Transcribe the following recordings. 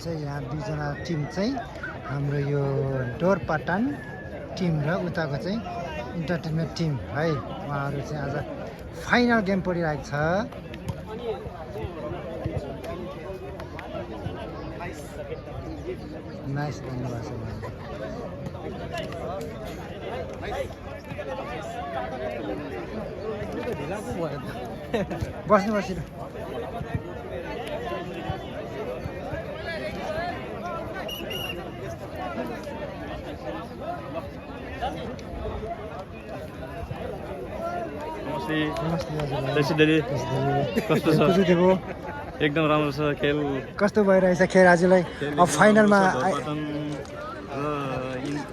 चाहिँ यहाँ दुईजना टिम चाहिँ हाम्रो यो डोरपाटन टिम र उताको चाहिँ इन्टरटेनमेन्ट टिम है उहाँहरू चाहिँ आज फाइनल गेम परिरहेको छ। नाइस भन्नुभएको छ उहाँले। बस्नु बसिरह कस्तो छ? एकदम राम्रो छ खेल। कस्तो भइरहेछ खेल आजलाई? अब फाइनलमा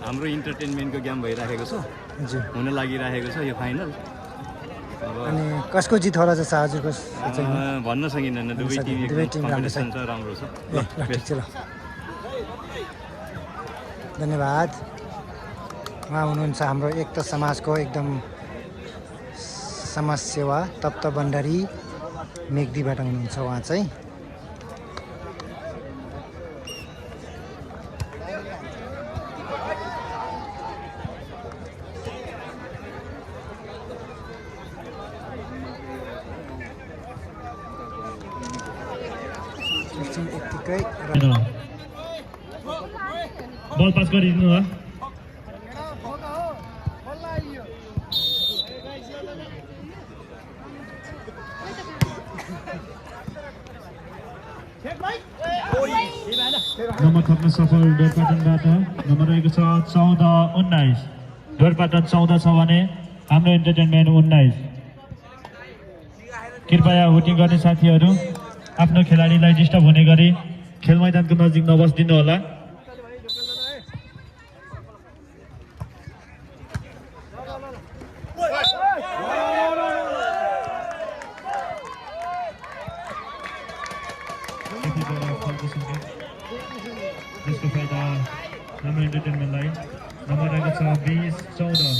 हाम्रो इन्टरटेनमेन्टको गेम भइराखेको छ, हुन लागिरहेको छ यो फाइनल। अनि कसको जित होला जस्तो आजको भन्न सकिँदैन, दुवै टिम कम्पिटिसन छ, राम्रो छ। ल ठिक छ, ल धन्यवाद। उहाँ हुनुहुन्छ हाम्रो एकता समाजको एकदम समाज सेवा तप्त भण्डारी मेग्दीबाट हुनुहुन्छ उहाँ चाहिँ। बल पास गरिदिनु हो। नम्बर थप्न सफल डोरपाटनबाट। नम्बर रहेको छ 14-19। डोरपाटन 14 छ भने हाम्रो इन्टरटेनमेन्ट 19। कृपया हुटिङ गर्ने साथीहरू आफ्नो खेलाडीलाई डिस्टर्ब हुने गरी खेल मैदानको नजिक नबस्दिनु होला। जसको फाइदा हाम्रो इन्टरटेनमेन्टलाई। नम्बर रहेको छ 20-14।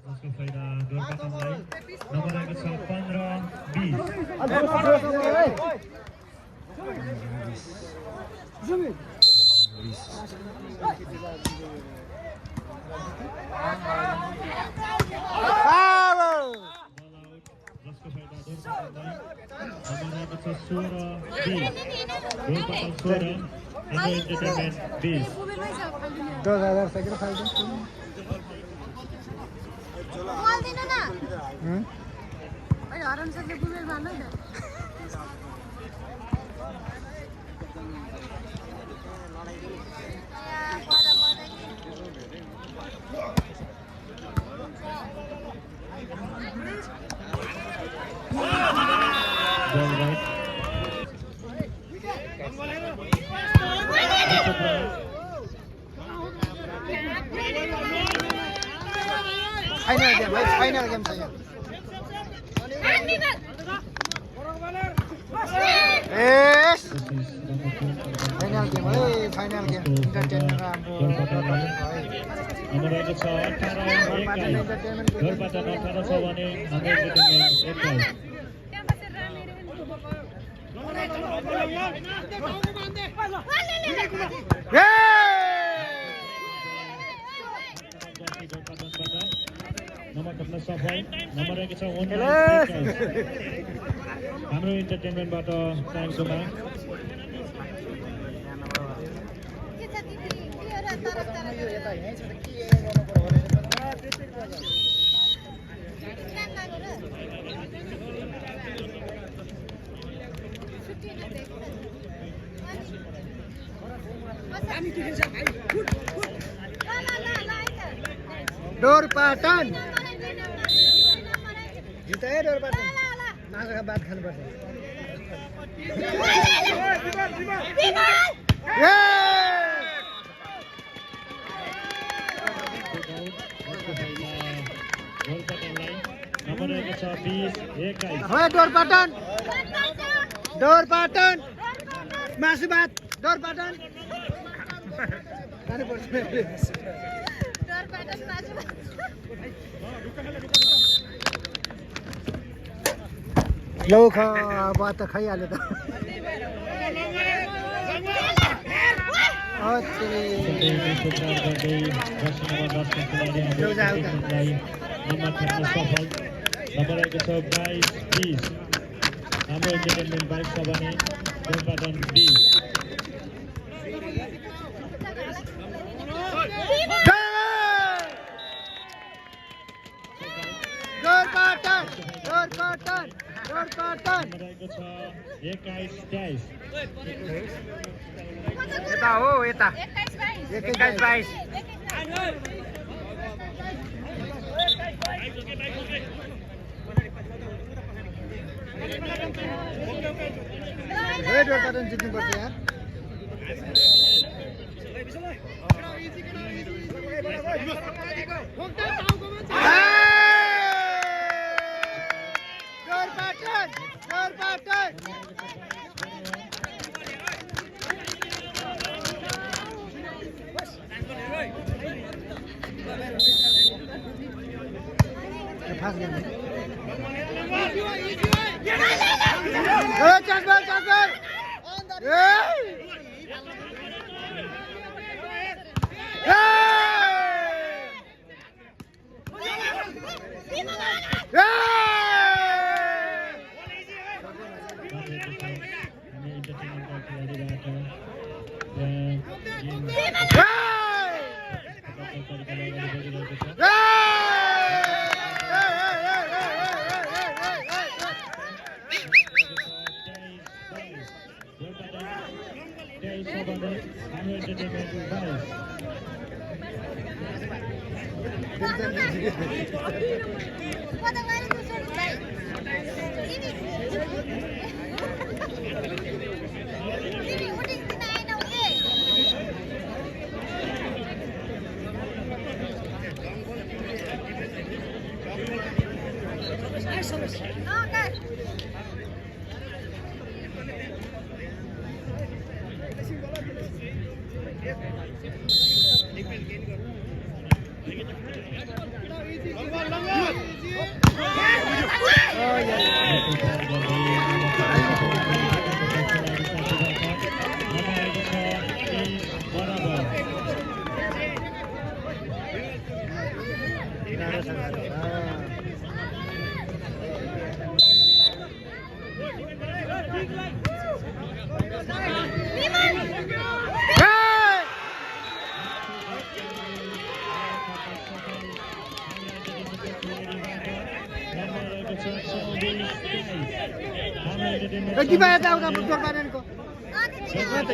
जसको फाइदा डोरपाटनलाई। नम्बर रहेको छ 15-20। जसको फाइदा डोरपाटनलाई। नम्बर रहेको छ 16-20। डोरपाटन 16 हाम्रो इन्टरटेनमेन्ट 20। 10,000 सेकेन्ड फाइदा फाइनल गेम छ यो। फाइनल गेम है, फाइनल गेम इन्टरटेनमेन्ट हाम्रो नम्बर रहेको छ 18-21। डोरपाटन 18 छ भने हाम्रो इन्टरटेनमेन्ट 21। नम्बर थप्न सफल। नम्बर रहेको छ 19-21। हाम्रो इन्टरटेनमेन्टबाट टाइमसम्म डोरपाटन जित्यो है। डोरपाटन माछाका भात खानुपर्छ। नम्बर रहेको छ 20-21। डोरपाटन डोरपाटन मासु भात डोरपाटन। लौ खा अब त खाइहाल्यो त हाम्रो इन्टरटेनमेन्ट 22 छ भने डोरपाटन बी रहेको छ 21-23 यता हो यता 21-22 डोरपाटन जित्नुपर्छ यार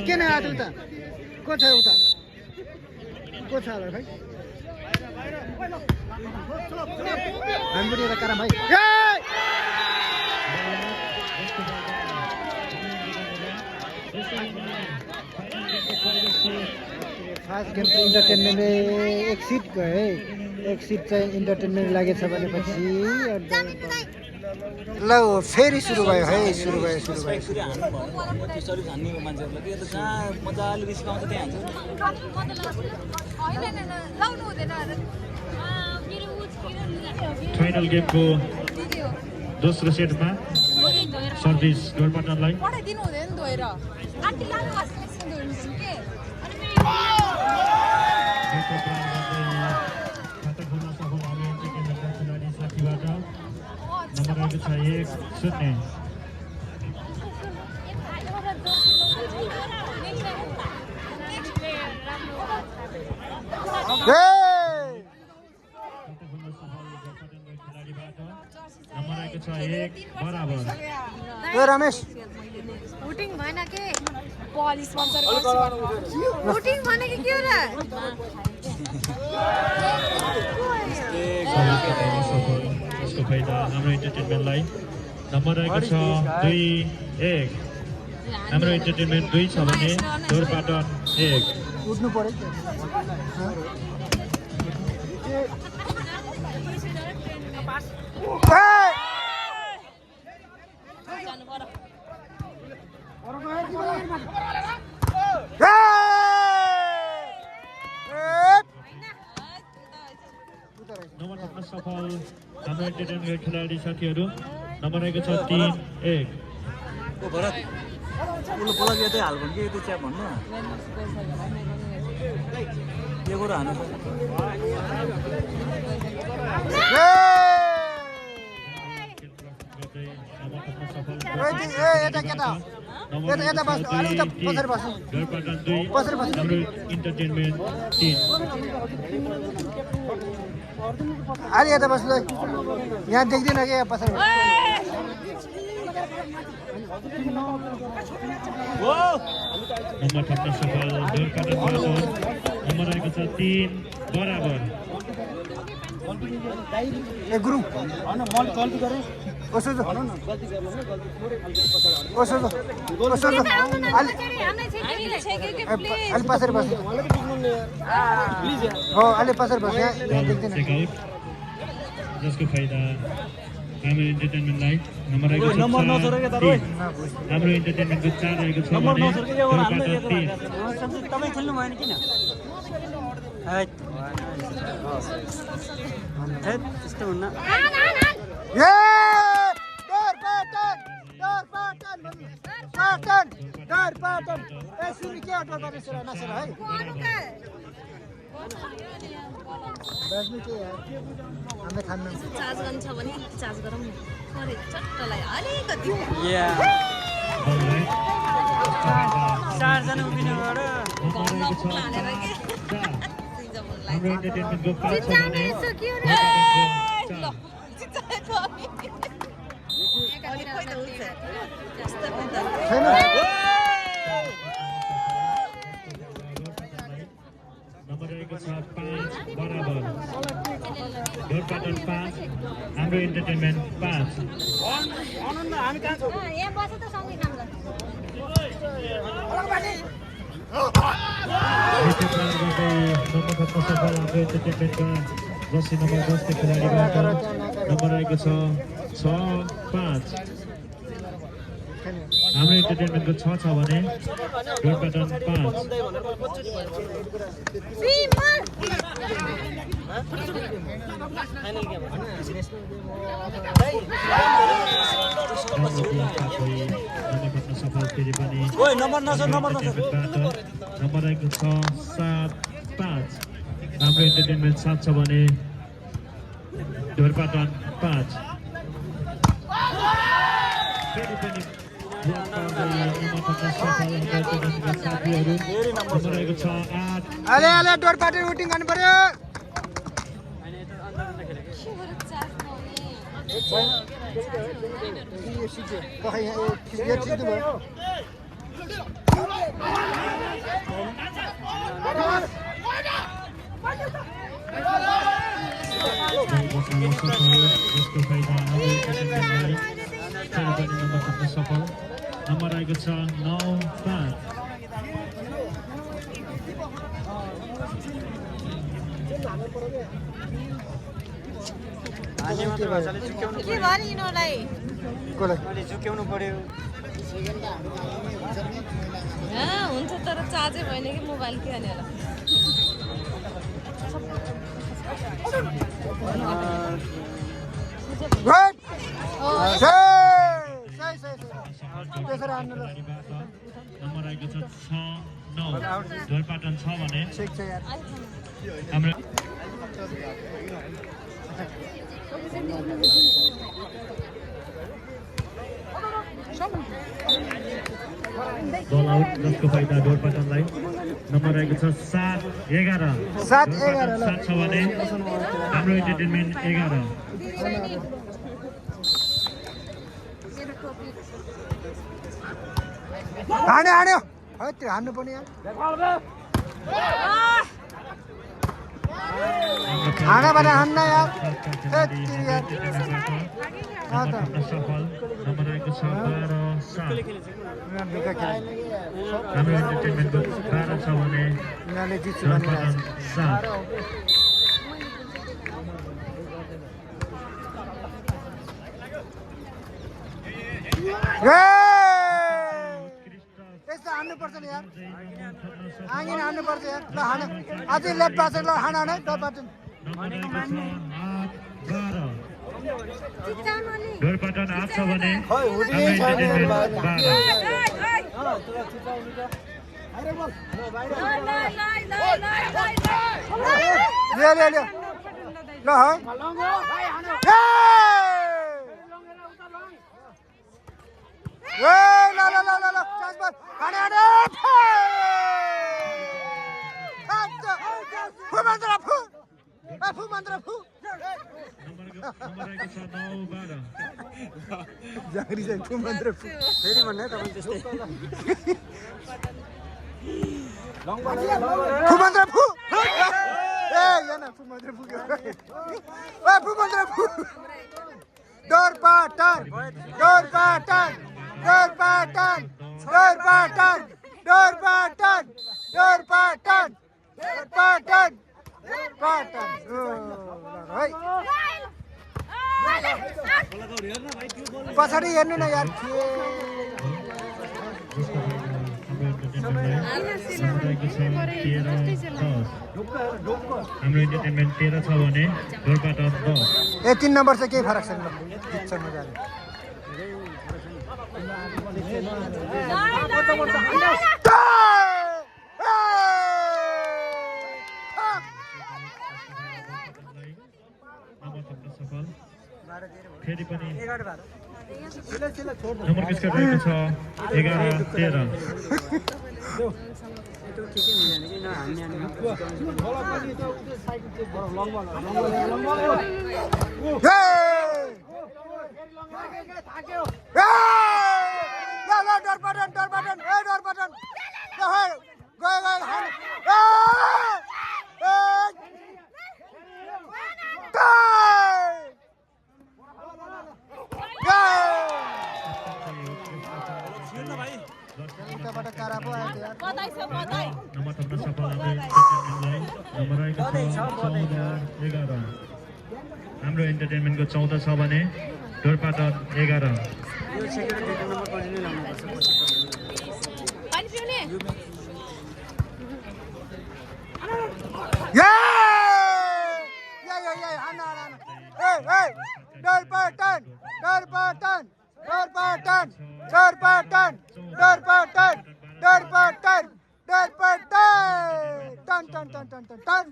किन आएको उता को छ उता को छ होला खै हामीले एउटा कारण भाइ फर्स्ट गेम चाहिँ इन्टरटेनमेन्टले एक सिट गयो है एक सिट चाहिँ इन्टरटेनमेन्ट लागेछ भनेपछि ल फेरि सुरु भयो है सुरु भयो फाइनल गेमको दोस्रो सेटमा सर्भिस डोरपाटनलाई नम्बर रहेको छ 1-0 नम्बर रहेको छ 1 बराबर रमेश भोटिङ भएन के पल स्पोन्सर गर्छु भोटिङ भने के हो र यसको फाइदा हाम्रो इन्टरटेनमेन्टलाई नम्बर रहेको छ 2-1 हाम्रो इन्टरटेनमेन्ट 2 छ भने डोरपाटन 1 उठ्नु पर्यो सफल हाम्रो इन्टरटेनमेन्टका खेलाडी साथीहरू नम्बर रहेको छ 3-1 ओ भरत उलो बोला दिए चाहिँ हाल भन्नु के त्यो च्याप भन्नु के गरो हानु यता केटा यता बस अलि त पछाडि बस पछाडि बस हाम्रो इन्टरटेनमेन्ट टिम अलि यता बस ल यहाँ देख्दैन के पछाडि नम्बर ठप्न सफल डोरपाटन नम्बर रहेको छ 3 बराबर ए गुरु हैन मैले गल्ती गरे ओसो जो ओसो जो अलि पछाडि बस हो अलि पछाडि बस यहाँ देख्दैन जसको फाइदा हाम्रो इन्टरटेनमेन्टलाई नम्बर रहेको छ नम्बर नछोडेको तर हाम्रो इन्टरटेनमेन्टको 4 रहेको छ नम्बर नछोडेको हो राम्रो तपाईं खेल्नु भएन किन हैट त्यस्तो हुन्न ए डोरपाटन ए सुनि के अर्डर गर्ने छ नसर है बस्नु के यार हामी खान्न चार्ज गर्नु छ भने चार्ज गरौँ अरे चट्टलाई अलिकति चार जना उभिनु भएर हानेर के हाम्रो इन्टरटेनमेन्टको 5 छ भने छैन नम्बर रहेको छ 5 बराबर डोरपाटन 5 हाम्रो इन्टरटेनमेन्ट 5 हामी कहाँ छौ यहाँ बसे त सँगै काम गर्छ नम्बर खत्म सफल हाम्रो इन्टरटेनमेन्टका जर्सी नम्बर 10 को खेलाडीबाट नम्बर रहेको छ 6-5 हाम्रो इन्टरटेनमेन्टको 6 छ भने डोरपाटन 5 सफल फेरि पनि नम्बर नम्बर रहेको छ 7-5 हाम्रो इन्टरटेनमेन्ट 7 छ भने डोरपाटन 5 फेरि पनि साथीहरू नम्बर रहेको छ 8 अले अले डोरपाटन उटिङ गर्नु पर्यो जसको फाइदा नम्बर खत्न सफल नम्बर रहेको छ 9-5 के भने यिनीहरूलाई कोलाई झुक्याउनु पर्यो हुन्छ तर चार्जै भएन कि मोबाइल के हाने होला नम्बर रहेको छ 6-9 डोरपाटन 6 भने ठिक छ यार हाम्रो बल आउट जसको फाइदा डोरपाटनलाई नम्बर रहेको छ 7-11 7 छ भने हाम्रो इन्टरटेनमेन्ट 11 हान्यो हान्यो है त्यो हान्नु पर्ने यार हाना भने हान्न यार सफल नम्बर रहेको छ 12-7 हाम्रो इन्टरटेनमेन्टको 12 छ भने यिनीहरूले जित्छु डोरपाटन 7 यस्तो हान्नुपर्छ नि यार आँगिन हान्नुपर्छ यार ल हान अझै लेफ्ट पासेर ल हान है डोरपाटन नम्बर रहेको छ 8 12 चिचाउनु ढोरपाटन 8 छ भने हाम्रो इन्टरटेनमेन्ट ले ल है ल चान्स बल हाने फु मन्त्र फु फु मन्त्र फु नम्बर रहेको छ 9 12 जागरी चाहिँ फु मन्त्र फु फेरि भन्ने तपाईँ त्यस्तै फु मन्त्र फु ए यहाँ फु मन्त्र फु फु मन्त्र फु ढोरपाटन ढोरपाटन ढोरपाटन ढोरपाटन ढोरपाटन ढोरपाटन ढोरपाटन ढोरपाटन है पछाडि हेर्नु न यार हाम्रो इन्टरटेनमेन्ट 13 छ भने ढोरपाटन 10 ए 3 नम्बर चाहिँ केही फरक छैन जित्छ मजाले फेरि पनि नम्बर बिस्कुट रहेको छ 11 13 नम्बर थप्न सफल हाम्रो इन्टरटेनमेन्टको 14 छ भने ढोरपाटन 11 ढोरपाटन ढोरपाटन ढोरपाटन ढोरपाटन ढोरपाटन ढोरपाटन ढोरपाटन टन टन टन टन टन टन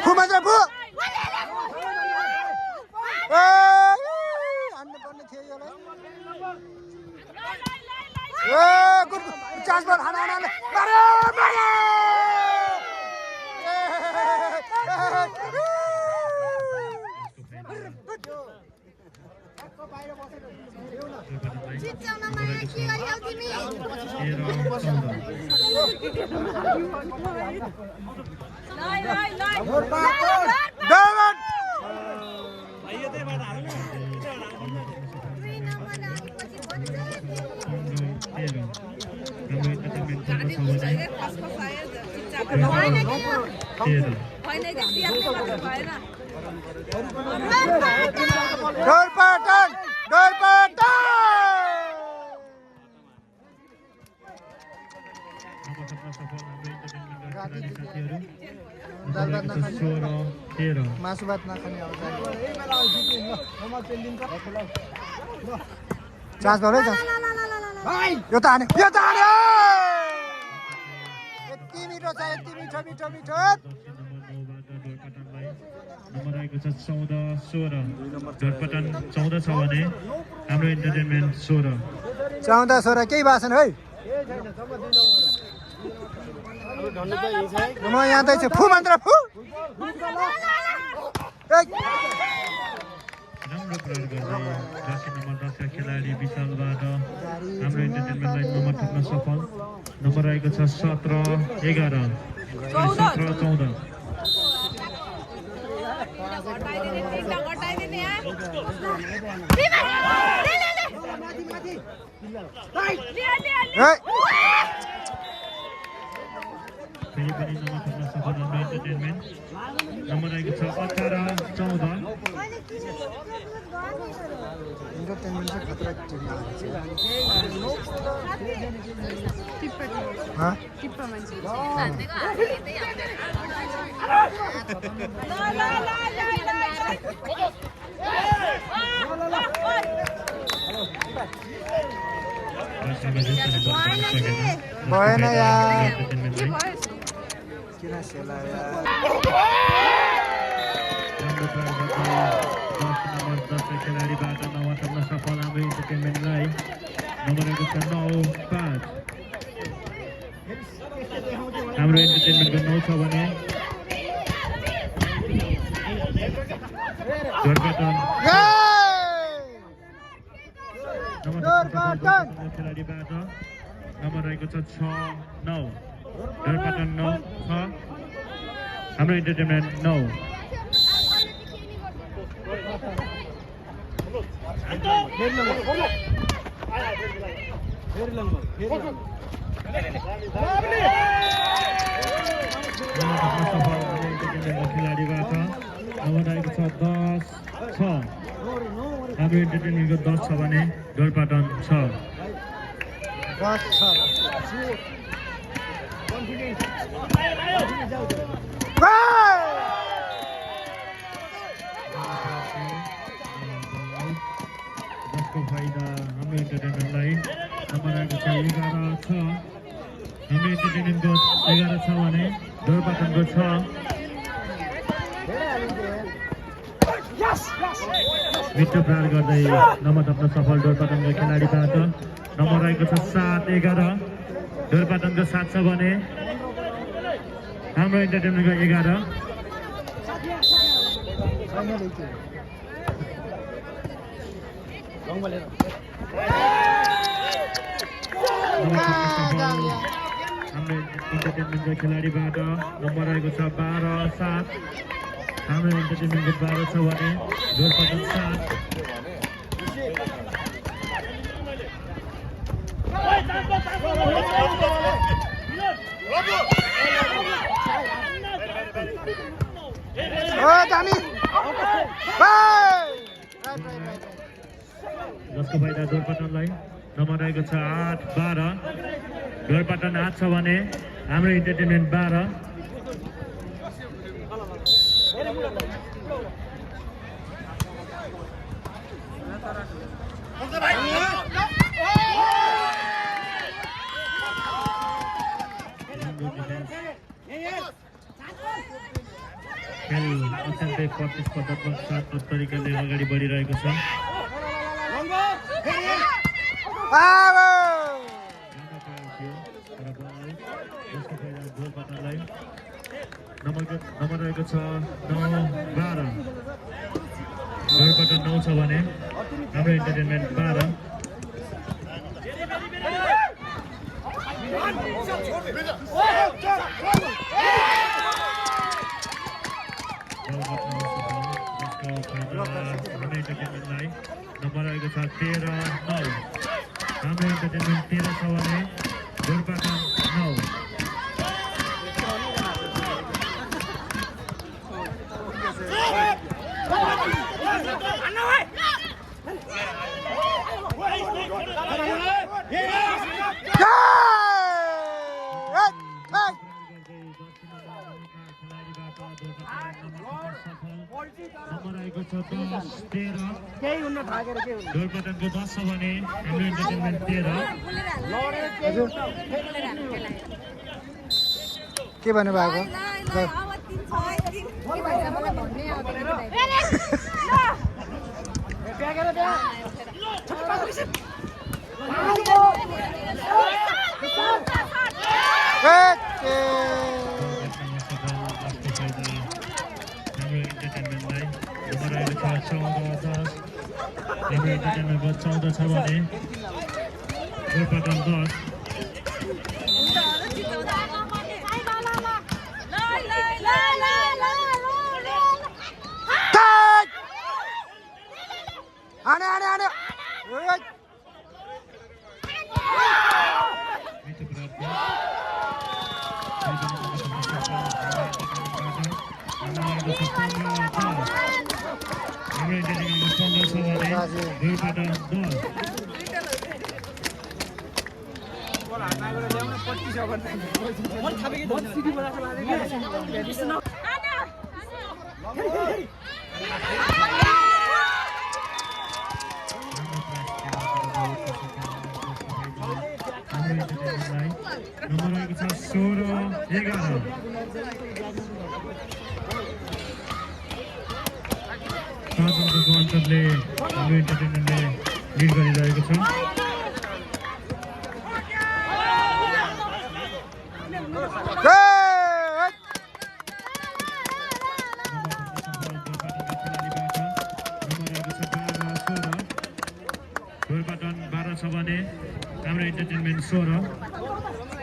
फु मन्त्र फु हान्नु पर्ने थियो यसलाई गुड चान्स बल हान हान ढोरपाटन ढोरपाटन मासु भात नखाने चान्स भयो यो त हाने यति मिठो छ यति मिठो मिठो मिठो नम्बर रहेको छ 14 16 ढोरपाटन 14 छ भने हाम्रो इन्टरटेनमेन्ट 16 14 16 केही भाषण है म यहाँ दैछु फु मन्त्र फु राम्रो प्रयोग गर्दै जर्सी नम्बर 10 का खेलाडी विशालबाट हाम्रो इन्टरटेनमेन्टलाई नम्बर थप्न सफल नम्बर रहेको छ 17 11 17 14 फेरि फेरि पनि नम्बर थप्न सफल हाम्रो इन्टरटेनमेन्ट नम्बर आएको छ 18-14 इन्टरटेनमेन्ट चाहिँ खतरा टिम टिप्पा मान्छे भएन यार किन सेलायो नम्बर 10 खेलाडीबाट नम्बर थप्न सफल हाम्रो इन्टरटेनमेन्टलाई नम्बर आएको छ 9-5 हाम्रो इन्टरटेनमेन्टको 9 छ भने खेलाडीबाट नम्बर रहेको छ 6-9 डरपाटन 9-6 हाम्रो इन्टरटेनमेन्ट 9 खेलाडीबाट नम्बर आएको छ 10-6 हाम्रो इन्टरटेनमेन्टको 10 छ भने डोरपाटन 6 जसको फाइदा हाम्रो इन्टरटेनमेन्टलाई नम्बर आएको छ 11-6 हाम्रो इन्टरटेनमेन्टको 11 छ भने डोरपाटनको 6 मिठो प्रहार गर्दै नम्बर थप्न सफल डोरपाटनको खेलाडीबाट नम्बर आएको छ 7-11 डोरपाटनको 7 छ भने हाम्रो इन्टरटेनमेन्टको 11 हाम्रो इन्टरटेनमेन्टको खेलाडीबाट नम्बर आएको छ 12-7 हाम्रो इन्टरटेनमेन्टको 12 छ भने डोरपाटन 7 जसको फाइदा डोरपाटनलाई नम्बर आएको छ 8-12 डोरपाटन 8 छ भने हाम्रो इन्टरटेनमेन्ट 12 खेल अत्यन्तै प्रतिस्पर्धात्मक साथ तरिकाले अगाडि बढिरहेको छ नम्बर रहेको छ 9-12 डोरपाटन 9 छ भने हाम्रो इन्टरटेनमेन्ट 12 हाम्रो इन्टरटेनमेन्टलाई नम्बर आएको छ 13-9 हाम्रो इन्टरटेनमेन्ट 13 छ भने डोरपाटन 9 नम्बर आएको छ 10-13 डोरपाटनको 10 छ भने हाम्रो इन्टरटेनमेन्ट 13 के भन्नुभएको इन्टरटेनमेन्टलाई नम्बर आएको छ 14-10 हाम्रो इन्टरटेनमेन्टको 14 छ भने डोरपाटन 10 मिठो प्रहार हाम्रो इन्टरटेनमेन्टको 15 छ भने दुईपटन 10 नम्बर रहेको छ 16-11 5 अन्तरले हाम्रो इन्टरटेनमेन्टले लिड गरिरहेको छ गोलपाटन 12 छ भने हाम्रो इन्टरटेनमेन्ट 16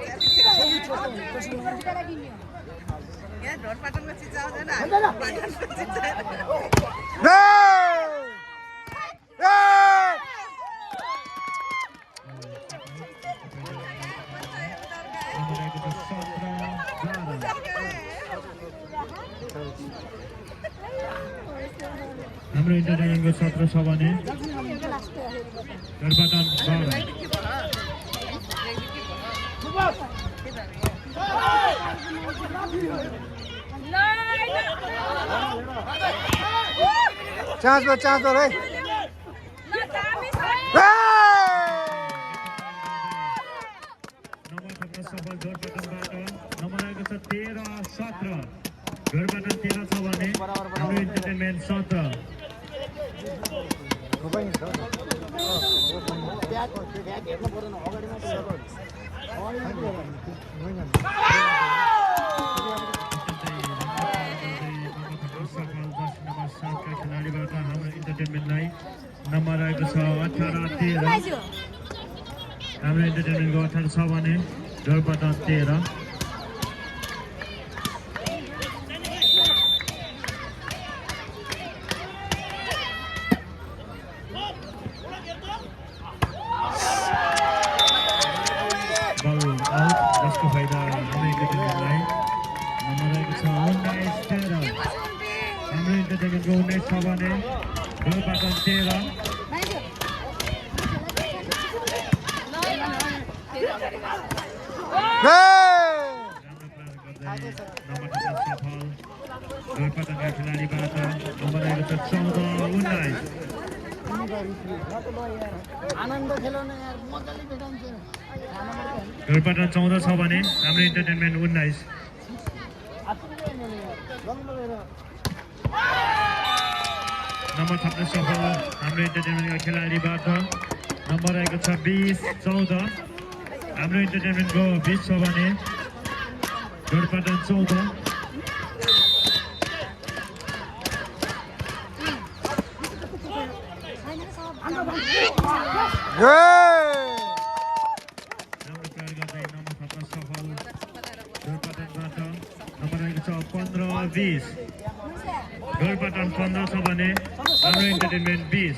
हाम्रो इन्टरटेनमेन्टको 17 छ भने गोलपाटन 12 चान्स भयो है नम्बर थप्न सफल गोलपाटनबाट नम्बर आएको छ 13-17 गोलपाटन 13 छ भने हाम्रो इन्टरटेनमेन्ट 17 खेलाडीबाट हाम्रो इन्टरटेनमेन्टलाई नम्बर आएको छ 18-13 हाम्रो इन्टरटेनमेन्टको 18 छ भने गोलपाटन 13 बल आउट जसको फाइदा हाम्रो इन्टरटेनमेन्टलाई नम्बर आएको छ 19-13 हाम्रो इन्टरटेनमेन्टको 19 छ भने गोलपाटन 13 गोलपाटनका खेलाडीबाट नम्बर आएको छ 14-19 गोलपाटन 14 छ भने हाम्रो इन्टरटेनमेन्ट 19 नम्बर थप्न सफल हाम्रो इन्टरटेनमेन्टका खेलाडीबाट नम्बर आएको छ 20-14 हाम्रो इन्टरटेनमेन्टको 20 छ भने गोलपाटन 14 15-20 गोलपाटन 15 छ भने हाम्रो इन्टरटेनमेन्ट 20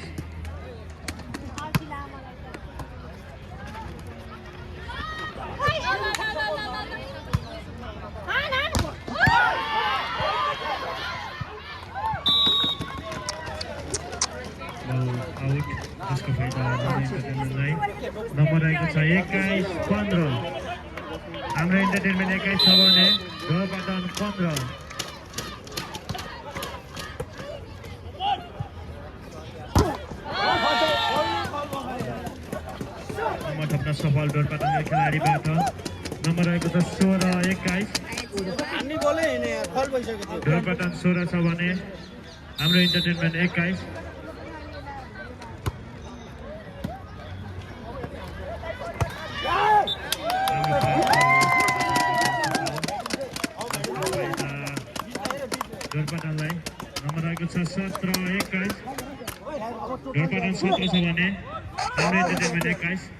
आउट जसको फाइदा हाम्रो इन्टरटेनमेन्टलाई नम्बर आएको छ 21-15 हाम्रो इन्टरटेनमेन्ट 21 छ भने गोलपाटन 15 नम्बर थप्न सफल गोलपाटनका खेलाडीबाट नम्बर आएको छ 16-21 गोलपाटन 16 छ भने हाम्रो इन्टरटेनमेन्ट 21 गोलपाटनलाई नम्बर आएको छ 17-21 गोलपाटन 17 छ भने हाम्रो इन्टरटेनमेन्ट 21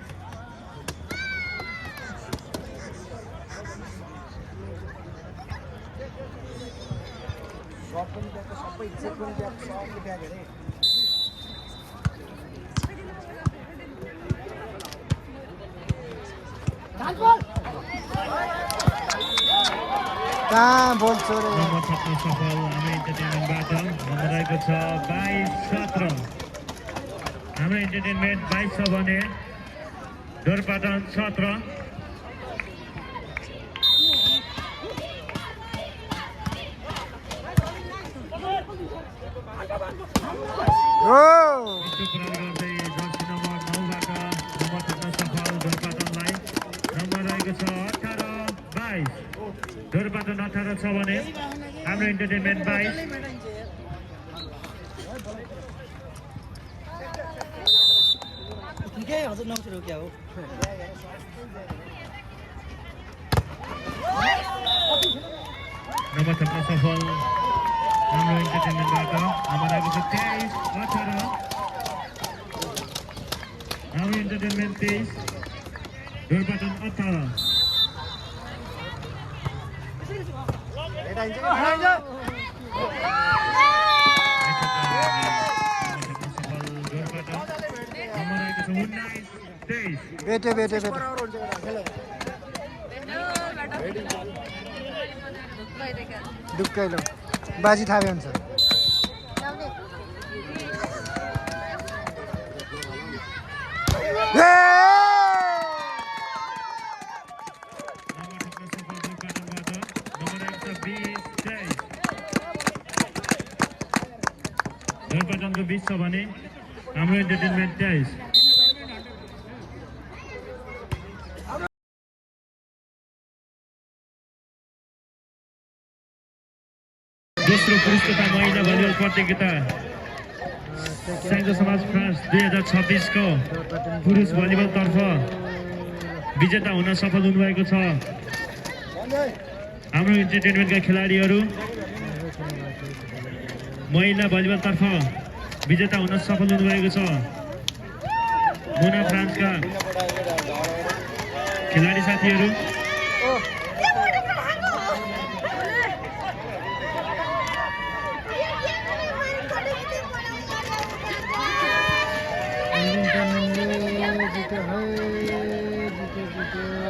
That's कहाँ बोल छोरे नम्बर थप्न सफल हाम्रो इन्टरटेनमेन्टबाट नम्बर रहेको छ 22-17 हाम्रो इन्टरटेनमेन्ट 22 छ भने डोरपाटन 17 ओ यस्तो कुरा गर्दै जर्सी नम्बर 9बाट नम्बर थप्न सफल डोरपाटनलाई नम्बर रहेको छ 18-22 डोरपाटन 18 छ भने हाम्रो इन्टरटेनमेन्ट 22 नम्बर थप्न सफल हाम्रो इन्टरटेनमेन्टबाट नम्बर आएको छ 23-18 हाम्रो इन्टरटेनमेन्ट 23 डोरपाटन 18 बेटे बेटे बेटे ढुक्कै लो बाजी थाहा हुन्छ डोरपाटनको 20 छ भने हाम्रो इन्टरटेनमेन्ट 23 दोस्रो पुरुष तथा महिला भलिबल प्रतियोगिता संयुक्त समाज फ्रान्स 2026 को पुरुष भलिबल तर्फ विजेता हुन सफल हुनुभएको छ हाम्रो इन्टरटेनमेन्टका खेलाडीहरू महिला भलिबल तर्फ विजेता हुन सफल हुनुभएको छ मोना फ्रान्सका खेलाडी साथीहरू जित्यो है जित्यो